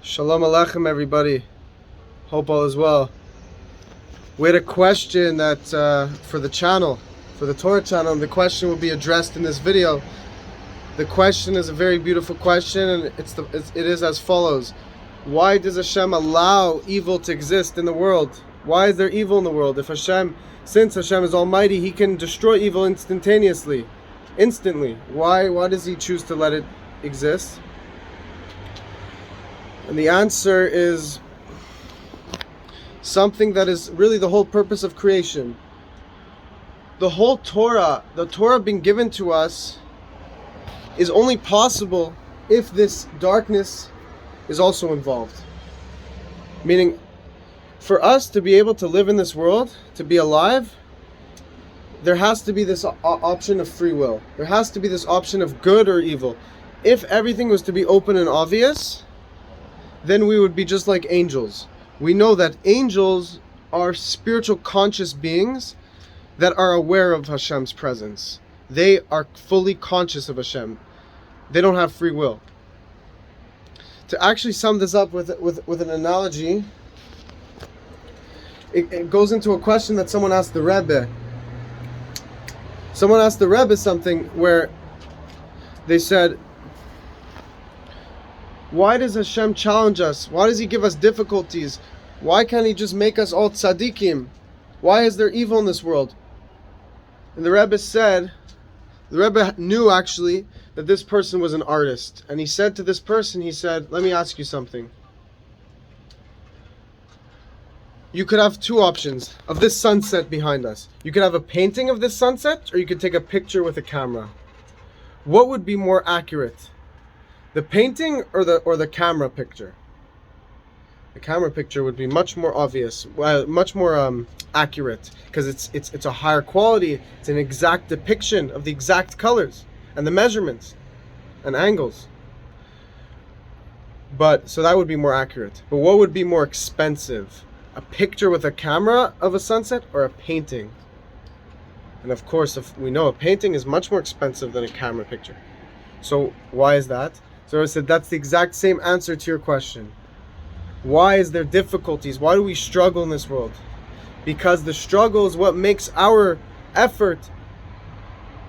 Shalom Aleichem, everybody. Hope all is well. We had a question that for the channel, for the Torah channel, and the question will be addressed in this video. The question is a very beautiful question, and it is as follows: why does Hashem allow evil to exist in the world? Why is there evil in the world? Since Hashem is Almighty, He can destroy evil instantly. Why does He choose to let it exist? And the answer is something that is really the whole purpose of creation. The whole Torah, the Torah being given to us, is only possible if this darkness is also involved. Meaning, for us to be able to live in this world, to be alive, there has to be this option of free will. There has to be this option of good or evil. If everything was to be open and obvious, then we would be just like angels. We know that angels are spiritual conscious beings that are aware of Hashem's presence. They are fully conscious of Hashem. They don't have free will. To actually sum this up with an analogy, it goes into a question that someone asked the Rebbe. Someone asked the Rebbe something where they said, why does Hashem challenge us? Why does He give us difficulties? Why can't He just make us all tzaddikim? Why is there evil in this world? And the Rebbe knew actually that this person was an artist. And he said to this person, he said, let me ask you something. You could have two options of this sunset behind us. You could have a painting of this sunset, or you could take a picture with a camera. What would be more accurate? The painting or the camera picture? The camera picture would be much more obvious, much more accurate, because it's a higher quality. It's an exact depiction of the exact colors and the measurements and angles. So that would be more accurate. But what would be more expensive? A picture with a camera of a sunset or a painting? And of course, if we know a painting is much more expensive than a camera picture. So why is that? So I said that's the exact same answer to your question. Why is there difficulties? Why do we struggle in this world? Because the struggle is what makes our effort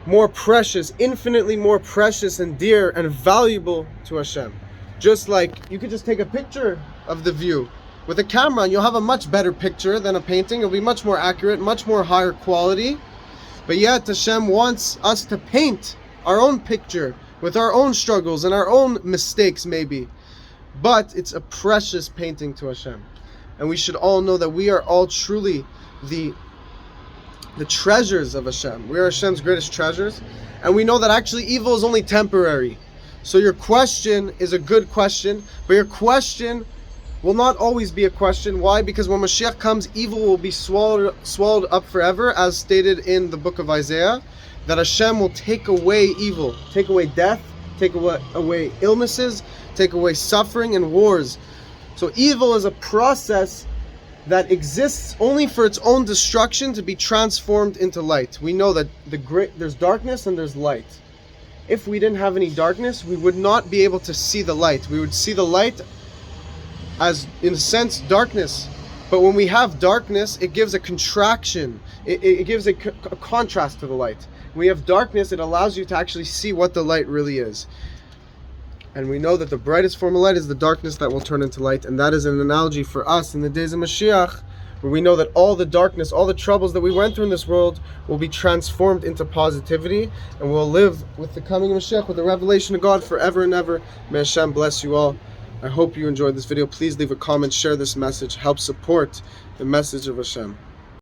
more precious, infinitely more precious and dear and valuable to Hashem. Just like you could just take a picture of the view with a camera and you'll have a much better picture than a painting. It'll be much more accurate, much more higher quality. But yet Hashem wants us to paint our own picture with our own struggles and our own mistakes maybe. But it's a precious painting to Hashem. And we should all know that we are all truly the treasures of Hashem. We are Hashem's greatest treasures. And we know that actually evil is only temporary. So your question is a good question, but your question will not always be a question. Why? Because when Moshiach comes, evil will be swallowed up forever, as stated in the book of Isaiah, that Hashem will take away evil, take away death, take away illnesses, take away suffering and wars. So evil is a process that exists only for its own destruction to be transformed into light. We know that there's darkness and there's light. If we didn't have any darkness, we would not be able to see the light. We would see the light as, in a sense, darkness. But when we have darkness, it gives a contraction. It gives a contrast to the light. When we have darkness, it allows you to actually see what the light really is. And we know that the brightest form of light is the darkness that will turn into light. And that is an analogy for us in the days of Moshiach, where we know that all the darkness, all the troubles that we went through in this world will be transformed into positivity. And we'll live with the coming of Moshiach, with the revelation of God forever and ever. May Hashem bless you all. I hope you enjoyed this video. Please leave a comment, share this message, help support the message of Hashem.